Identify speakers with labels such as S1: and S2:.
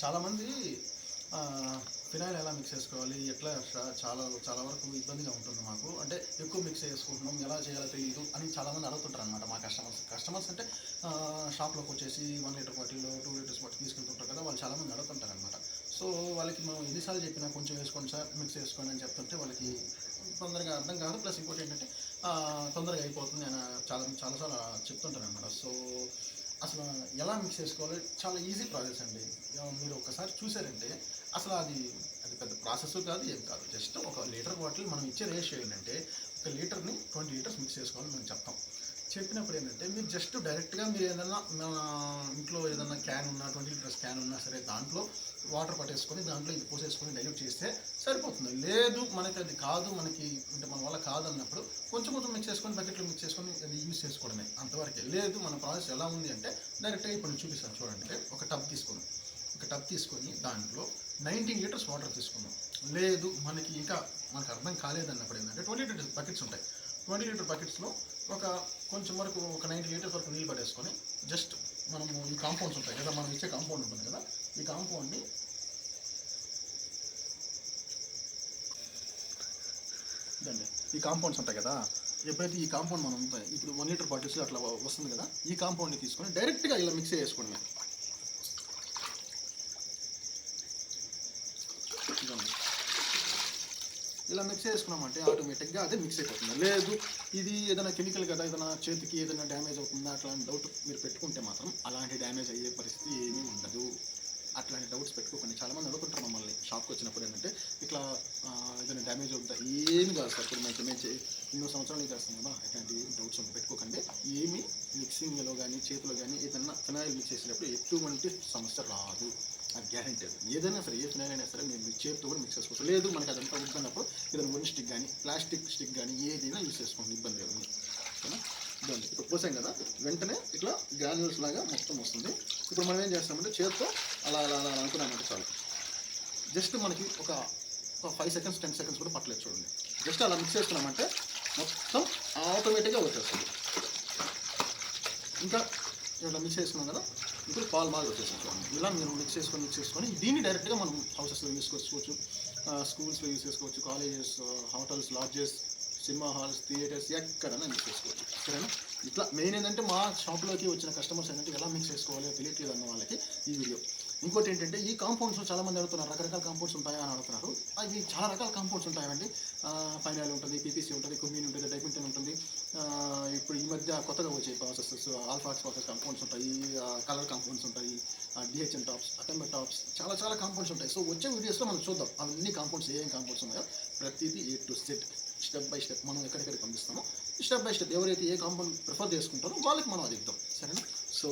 S1: చాలామంది ఫినాయిల్ ఎలా మిక్స్ చేసుకోవాలి ఎట్లా చాలా చాలా వరకు ఇబ్బందిగా ఉంటుంది మాకు. అంటే ఎక్కువ మిక్స్ చేసుకుంటున్నాం, ఎలా చేయాలో తెలియదు అని చాలామంది అడుగుతుంటారు అనమాట మా కస్టమర్స్ అంటే షాప్లోకి వచ్చేసి 1 లీటర్ బాటిల్లో 2 లీటర్స్ బాటిల్ తీసుకెళ్తుంటారు కదా, వాళ్ళు చాలామంది అడుగుతుంటారు అనమాట. సో వాళ్ళకి మనం ఎన్నిసార్లు చెప్పినా కొంచెం వేసుకోండి సార్, మిక్స్ చేసుకోండి అని చెప్తుంటే వాళ్ళకి తొందరగా అర్థం కాదు. ప్లస్ ఇంకోటి ఏంటంటే తొందరగా అయిపోతుంది అని చాలాసార్లు చెప్తుంటాను అనమాట. సో అసలు ఎలా మిక్స్ చేసుకోవాలి చాలా ఈజీ ప్రాసెస్ అండి. మీరు ఒకసారి చూసారంటే అసలు అది పెద్ద ప్రాసెస్ కాదు, ఏం కాదు. జస్ట్ ఒక లీటర్ బాటిల్ మనం ఇచ్చే రేషియో ఏంటంటే ఒక లీటర్ని 20 లీటర్స్ మిక్స్ చేసుకోవాలని మేము చెప్తాం. చెప్పినప్పుడు ఏంటంటే మీరు జస్ట్ డైరెక్ట్గా మీరు ఏదైనా ఇంట్లో ఏదైనా క్యాన్ ఉన్నా 20 లీటర్స్ క్యాన్ ఉన్నా సరే దాంట్లో వాటర్ పట్టేసుకొని దాంట్లో ఇది పోసేసుకొని డైల్యూట్ చేస్తే సరిపోతుంది. లేదు మనకి అది కాదు, మనకి అంటే మన వల్ల కాదు అన్నప్పుడు కొంచెం కొంచెం మిక్స్ చేసుకొని బకెట్లో మిక్స్ చేసుకొని అది యూజ్ చేసుకోవడమే, అంతవరకే. లేదు మన ప్రాసెస్ ఎలా ఉంది అంటే డైరెక్ట్గా ఇప్పుడు నేను చూపిస్తాను చూడండి. ఒక టబ్ తీసుకొని దాంట్లో 19 లీటర్స్ వాటర్ తీసుకుందాం. లేదు మనకి అర్థం కాలేదన్నప్పుడు ఏంటంటే 20 లీటర్ బకెట్స్ ఉంటాయి. 20 లీటర్ బకెట్స్లో కొంచెం వరకు ఒక 90 లీటర్స్ వరకు నీళ్ళు పట్టేసుకొని జస్ట్ మనము ఈ కాంపౌండ్స్ ఉంటాయి కదా, మనం ఇచ్చే కాంపౌండ్ ఉంటుంది కదా, ఈ కాంపౌండ్ని ఈ కాంపౌండ్స్ ఉంటాయి కదా, ఎప్పుడైతే ఈ కాంపౌండ్ మనం ఇప్పుడు 1 లీటర్ బాటిల్స్లో అట్లా వస్తుంది కదా, ఈ కాంపౌండ్ని తీసుకొని డైరెక్ట్గా ఇలా మిక్స్ చేసుకోండి. ఇలా మిక్స్ చేసుకున్నామంటే ఆటోమేటిక్గా అదే మిక్స్ అయిపోతుంది. లేదు ఇది ఏదైనా కెమికల్ కదా, ఏదైనా చేతికి ఏదైనా డ్యామేజ్ అవుతుందా అట్లాంటి డౌట్ మీరు పెట్టుకుంటే మాత్రం అలాంటి డ్యామేజ్ అయ్యే పరిస్థితి ఏమీ ఉండదు. అట్లాంటి డౌట్స్ పెట్టుకోకండి. చాలామంది అడుగుతుంటారు మమ్మల్ని షాప్కి వచ్చినప్పుడు ఏంటంటే ఇట్లా ఏదైనా డ్యామేజ్ అవుతుందా, ఏమి కాదు సార్. ఇప్పుడు మేము ఎన్నో సంవత్సరాలు చేస్తాం కదా, అట్లాంటి డౌట్స్ పెట్టుకోకండి. ఏమి మిక్సింగ్లో కానీ చేతిలో కానీ ఏదైనా ఫినాయిల్ మిక్స్ చేసేటప్పుడు ఎటువంటి సమస్య రాదు, అది గ్యారెంటీ. ఏదైనా సరే, ఏ ఫినాయిల్ అయినా సరే మీరు చేతితో కూడా మిక్స్ చేసుకోవచ్చు. లేదు మనకి అదంతా ఉద్దన్నప్పుడు ఏదైనా వన్ స్టిక్ కానీ ప్లాస్టిక్ స్టిక్ కానీ ఏదైనా యూజ్ చేసుకోండి, ఇబ్బంది లేదు. ఓకేనా? ఇబ్బంది ఇప్పుడు పోసాం కదా, వెంటనే ఇట్లా గ్రాన్యూల్స్ లాగా మొత్తం వస్తుంది. ఇప్పుడు మనం ఏం చేస్తామంటే చేతితో అలా అలా అలా అనుకున్నామంటే చాలు. జస్ట్ మనకి ఒక 5 సెకండ్స్ 10 సెకండ్స్ కూడా పట్టలేదు చూడండి. జస్ట్ అలా మిక్స్ చేసుకున్నామంటే మొత్తం ఆటోమేటిక్గా వచ్చేస్తుంది. ఇంకా ఇలా మిక్స్ చేసుకున్నాం కదా, ఇప్పుడు పాలు మాది వచ్చేసాం చూడండి. ఇలా మీరు మిక్స్ చేసుకొని దీన్ని డైరెక్ట్గా మనం హౌసెస్లో యూజ్ చేసుకోవచ్చు, స్కూల్స్లో యూజ్ చేసుకోవచ్చు, colleges, hotels, lodges, cinema halls, theatres, ఎక్కడైనా మిక్స్ చేసుకోవచ్చు. సరేనా? ఇట్లా మెయిన్ ఏంటంటే మా షాప్లోకి వచ్చిన కస్టమర్స్ ఏంటంటే ఎలా మిక్స్ చేసుకోవాలో తెలియట్లేదు అన్న వాళ్ళకి ఈ వీడియో. ఇంకోటి ఏంటంటే ఈ కాంపౌండ్స్ చాలామంది అడుగుతున్నారు, రకరకాల కాంపౌండ్స్ ఉంటాయా అని అడుగుతున్నారు. అవి చాలా రకాల కాంపౌండ్స్ ఉంటాయండి. ఫైనాయిల్ ఉంటుంది, పీపీసీ ఉంటుంది, కుమీన్ ఉంటుంది, డైమింటన్ ఉంటుంది. ఇప్పుడు ఈ మధ్య కొత్తగా వచ్చే ప్రాసెసెస్ ఆల్ఫాక్స్ ప్రాసెస్ కాంపౌండ్స్ ఉంటాయి, కలర్ కాంపౌండ్స్ ఉంటాయి, డిహెచ్ఎన్ టాప్స్, అటెంబర్ టాప్స్, చాలా చాలా కాంపౌండ్స్ ఉంటాయి. సో వచ్చే వీడియోస్లో మనం చూద్దాం అవన్నీ కాంపౌండ్స్ ఏం కాంపౌండ్స్ ఉన్నాయో ప్రతిదీ A to Z step by step మనం ఎక్కడికక్కడికి పంపిస్తామో స్టెప్ బై స్టెప్ ఎవరైతే ఏ కాంపౌండ్ ప్రిఫర్ చేసుకుంటారో వాళ్ళకి మనం అది ఇద్దాం. సరేనా? సో